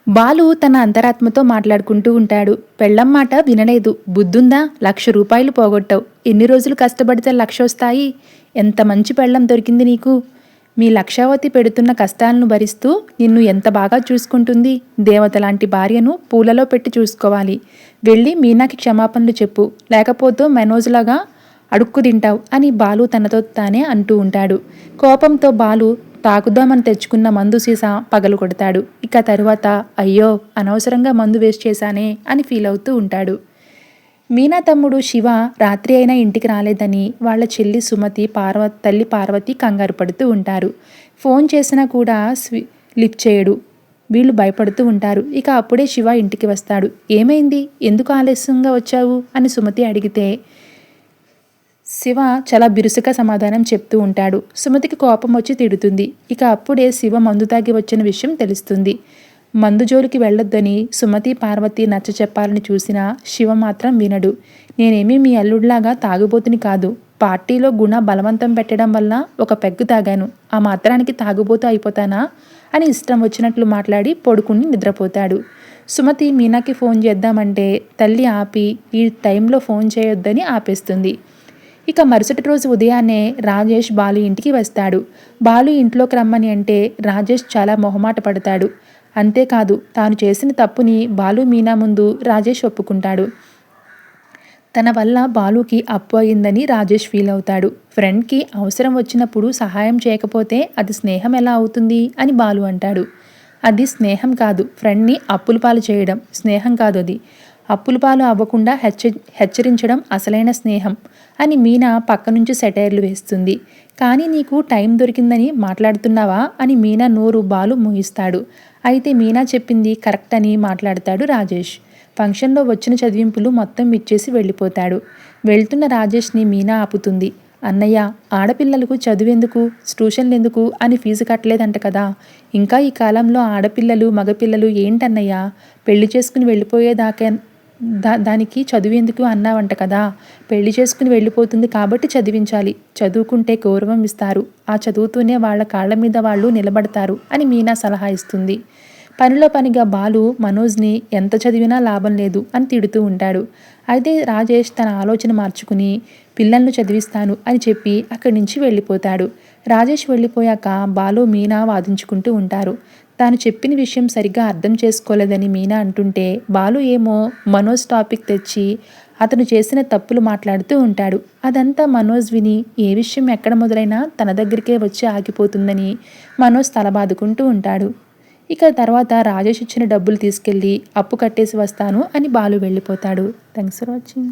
బాలు తన అంతరాత్మతో మాట్లాడుకుంటూ ఉంటాడు. పెళ్ళం మాట వినలేదు. బుద్ధుందా? 1,00,000 పోగొట్టావు. ఎన్ని రోజులు కష్టపడితే 1,00,000 వస్తాయి? ఎంత మంచి పెళ్ళం దొరికింది నీకు. మీ లక్షావతి పెడుతున్న కష్టాలను భరిస్తూ నిన్ను ఎంత బాగా చూసుకుంటుంది. దేవత లాంటి భార్యను పూలలో పెట్టి చూసుకోవాలి. వెళ్ళి మీనాకి క్షమాపణలు చెప్పు, లేకపోతే మనోజ్లాగా అడుక్కు తింటావు అని బాలు తనతో తానే అంటూ ఉంటాడు. కోపంతో బాలు తాగుదామని తెచ్చుకున్న మందు సీసా పగలు కొడతాడు. ఇక తరువాత అయ్యో అనవసరంగా మందు వేస్ట్ చేశానే అని ఫీల్ అవుతూ ఉంటాడు. మీనా తమ్ముడు శివ రాత్రి అయినా ఇంటికి రాలేదని వాళ్ళ చెల్లి సుమతి తల్లి పార్వతి కంగారు పడుతూ ఉంటారు. ఫోన్ చేసినా కూడా లిఫ్ట్ చేయడు. వీళ్ళు భయపడుతూ ఉంటారు. ఇక అప్పుడే శివ ఇంటికి వస్తాడు. ఏమైంది, ఎందుకు ఆలస్యంగా వచ్చావు అని సుమతి అడిగితే శివ చాలా బిరుసుగా సమాధానం చెప్తూ ఉంటాడు. సుమతికి కోపం వచ్చి తిడుతుంది. ఇక అప్పుడే శివ మందు తాగి వచ్చిన విషయం తెలుస్తుంది. మందు జోలికి వెళ్ళొద్దని సుమతి పార్వతి నచ్చ చెప్పాలని చూసినా శివ మాత్రం వినడు. నేనేమీ మీ అల్లుడిలాగా తాగుబోతుని కాదు. పార్టీలో గుణ బలవంతం పెట్టడం వల్ల ఒక పెగ్గు తాగాను. ఆ మాత్రానికి తాగుబోతూ అయిపోతానా అని ఇష్టం వచ్చినట్లు మాట్లాడి పడుకుని నిద్రపోతాడు. సుమతి మీనాకి ఫోన్ చేద్దామంటే తల్లి ఆపి ఈ టైంలో ఫోన్ చేయొద్దని ఆపేస్తుంది. ఇక మరుసటి రోజు ఉదయాన్నే రాజేష్ బాలు ఇంటికి వస్తాడు. బాలు ఇంట్లోకి రమ్మని అంటే రాజేష్ చాలా మొహమాట పడతాడు. అంతేకాదు తాను చేసిన తప్పుని బాలు మీనా ముందు రాజేష్ ఒప్పుకుంటాడు. తన వల్ల బాలుకి అప్పు అయిందని రాజేష్ ఫీల్ అవుతాడు. ఫ్రెండ్కి అవసరం వచ్చినప్పుడు సహాయం చేయకపోతే అది స్నేహం ఎలా అవుతుంది అని బాలు అంటాడు. అది స్నేహం కాదు, ఫ్రెండ్ని అప్పుల పాలు చేయడం స్నేహం కాదు. అది అప్పుల పాలు అవ్వకుండా హెచ్చరించడం అసలైన స్నేహం అని మీనా పక్క నుంచి సెటైర్లు వేస్తుంది. కానీ నీకు టైం దొరికిందని మాట్లాడుతున్నావా అని మీనా నోరు బాలు మూయిస్తాడు. అయితే మీనా చెప్పింది కరెక్ట్ అని మాట్లాడతాడు రాజేష్. ఫంక్షన్లో వచ్చిన చదివింపులు మొత్తం ఇచ్చేసి వెళ్ళిపోతాడు. వెళ్తున్న రాజేష్ని మీనా ఆపుతుంది. అన్నయ్య, ఆడపిల్లలకు చదువెందుకు, ట్యూషన్లు ఎందుకు అని ఫీజు కట్టలేదంట కదా. ఇంకా ఈ కాలంలో ఆడపిల్లలు మగపిల్లలు ఏంటన్నయ్య, పెళ్లి చేసుకుని వెళ్ళిపోయేదాకా దానికి చదువు ఎందుకు అన్నావంట కదా. పెళ్లి చేసుకుని వెళ్ళిపోతుంది కాబట్టి చదివించాలి. చదువుకుంటే గౌరవం ఇస్తారు. ఆ చదువుతూనే వాళ్ళ కాళ్ళ మీద వాళ్ళు నిలబడతారు అని మీనా సలహా ఇస్తుంది. పనిలో పనిగా బాలు మనోజ్ని ఎంత చదివినా లాభం లేదు అని తిడుతూ ఉంటాడు. అయితే రాజేష్ తన ఆలోచన మార్చుకుని పిల్లలను చదివిస్తాను అని చెప్పి అక్కడి నుంచి వెళ్ళిపోతాడు. రాజేష్ వెళ్ళిపోయాక బాలు మీనా వాదించుకుంటూ ఉంటారు. తాను చెప్పిన విషయం సరిగ్గా అర్థం చేసుకోలేదని మీనా అంటుంటే బాలు ఏమో మనోజ్ టాపిక్ తెచ్చి అతను చేసిన తప్పులు మాట్లాడుతూ ఉంటాడు. అదంతా మనోజ్ విని ఏ విషయం ఎక్కడ మొదలైనా తన దగ్గరికే వచ్చి ఆగిపోతుందని మనోజ్ తలబాదుకుంటూ ఉంటాడు. ఇక తర్వాత రాజేష్ ఇచ్చిన డబ్బులు తీసుకెళ్ళి అప్పు కట్టేసి వస్తాను అని బాలు వెళ్ళిపోతాడు. Thanks for watching.